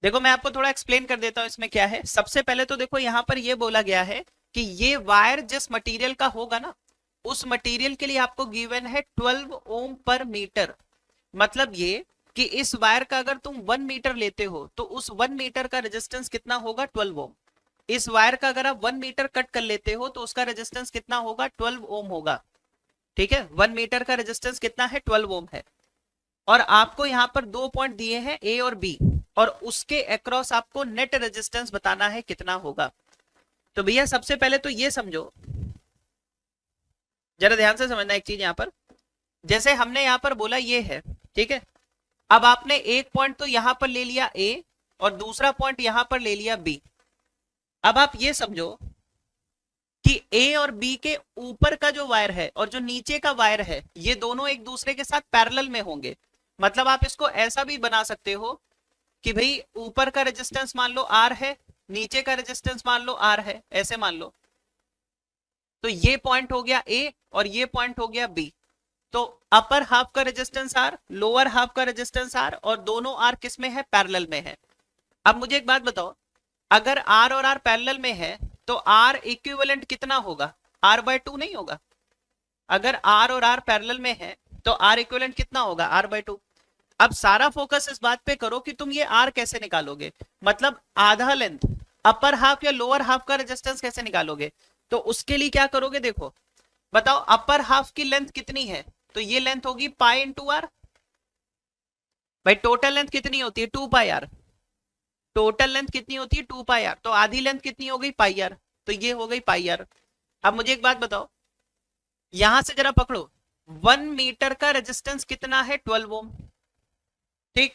देखो मैं आपको थोड़ा एक्सप्लेन कर देता हूं इसमें क्या है। सबसे पहले तो देखो यहाँ पर ये बोला गया है कि ये वायर जिस मटेरियल का होगा ना, उस मटेरियल के लिए आपको गिवन है 12 ओम पर मीटर। मतलब ये कि इस वायर का अगर तुम 1 मीटर लेते हो तो उस 1 मीटर का रेजिस्टेंस कितना होगा, 12 ओम। इस वायर का अगर आप 1 मीटर कट कर लेते हो तो उसका रेजिस्टेंस कितना होगा, 12 ओम होगा। ठीक है, 1 मीटर का रेजिस्टेंस कितना है, 12 ओम है। और आपको यहां पर दो पॉइंट दिए हैं ए और बी, और उसके अक्रॉस आपको नेट रेजिस्टेंस बताना है कितना होगा। तो भैया सबसे पहले तो ये समझो, जरा ध्यान से समझना एक चीज यहां पर। जैसे हमने यहां पर बोला ये है, ठीक है। अब आपने एक पॉइंट तो यहां पर ले लिया ए और दूसरा पॉइंट यहां पर ले लिया बी। अब आप ये समझो कि ए और बी के ऊपर का जो वायर है और जो नीचे का वायर है, ये दोनों एक दूसरे के साथ पैरेलल में होंगे। मतलब आप इसको ऐसा भी बना सकते हो कि भाई ऊपर का रेजिस्टेंस मान लो आर है, नीचे का रेजिस्टेंस मान लो आर है, ऐसे मान लो। तो ये पॉइंट हो गया ए और ये पॉइंट हो गया बी। तो अपर हाफ का रेजिस्टेंस आर, लोअर हाफ का रेजिस्टेंस आर, और दोनों आर किस में है, पैरेलल में है। अब मुझे एक बात बताओ, अगर आर और आर पैरेलल में है तो आर इक्विवेलेंट कितना होगा, r/2 नहीं होगा। अगर आर और आर पैरेलल में है तो आर इक्विवेलेंट कितना होगा, r/2। अब सारा फोकस इस बात पे करो कि तुम ये आर कैसे निकालोगे, मतलब आधा लेंथ, अपर हाफ या लोअर हाफ का रेजिस्टेंस कैसे निकालोगे। तो उसके लिए क्या करोगे, देखो बताओ अपर हाफ की लेंथ कितनी है, तो ये लेंथ होगी पाई इंटू आर। भाई टोटल लेंथ कितनी होती है, 2 पाई आर। टोटल लेंथ कितनी होती है, 2 पाई आर। तो आधी लेंथ कितनी हो गई, पाई आर। तो ये हो गई पाई आर। अब मुझे एक बात बताओ, यहां से जरा पकड़ो, 1 मीटर का रेजिस्टेंस कितना है, 12 ओम। ठीक,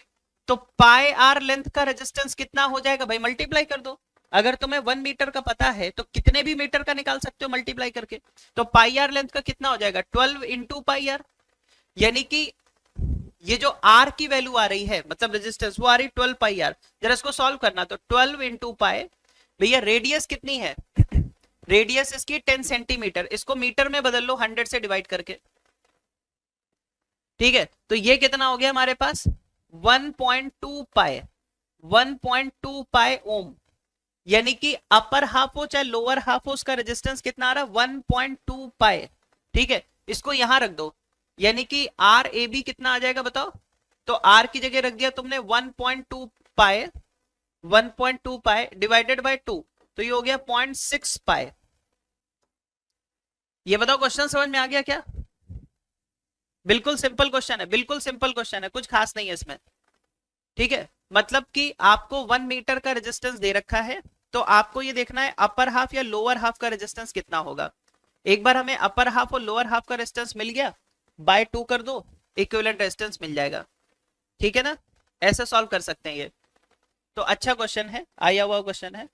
तो पाई आर लेंथ का रेजिस्टेंस कितना हो जाएगा, भाई मल्टीप्लाई कर दो। अगर तुम्हें 1 मीटर का पता है तो कितने भी मीटर का निकाल सकते हो मल्टीप्लाई करके। तो पाई आर लेंथ का कितना हो जाएगा, 12 इंटू पाई आर। यानी कि ये जो आर की वैल्यू आ रही है, मतलब रेजिस्टेंस, वो आ रही 12 पाई आर। जरा इसको सॉल्व करना, तो 12 इंटू पाई, भैया रेडियस कितनी है, रेडियस इसकी 10 सेंटीमीटर। इसको मीटर में बदल लो 100 से डिवाइड करके। ठीक है, तो ये कितना हो गया हमारे पास, 1.2 पाई, 1.2 पाई ओम। यानी कि अपर हाफ हो चाहे लोअर हाफ हो, उसका रेजिस्टेंस कितना आ रहा है, 1.2 पाई। ठीक है, इसको यहां रख दो, यानी कि आर ए बी कितना आ जाएगा बताओ। तो आर की जगह रख दिया तुमने 1.2 पाई, 1.2 पाई डिवाइडेड बाय 2, तो ये हो गया 0.6 पाई। ये बताओ क्वेश्चन समझ में आ गया क्या। बिल्कुल सिंपल क्वेश्चन है, बिल्कुल सिंपल क्वेश्चन है, कुछ खास नहीं है इसमें। ठीक है, मतलब कि आपको 1 मीटर का रेजिस्टेंस दे रखा है, तो आपको ये देखना है अपर हाफ या लोअर हाफ का रेजिस्टेंस कितना होगा। एक बार हमें अपर हाफ और लोअर हाफ का रेजिस्टेंस मिल गया, बाय 2 कर दो, इक्विवेलेंट रेजिस्टेंस मिल जाएगा। ठीक है ना, ऐसे सॉल्व कर सकते हैं ये। तो अच्छा क्वेश्चन है, आया हुआ क्वेश्चन है।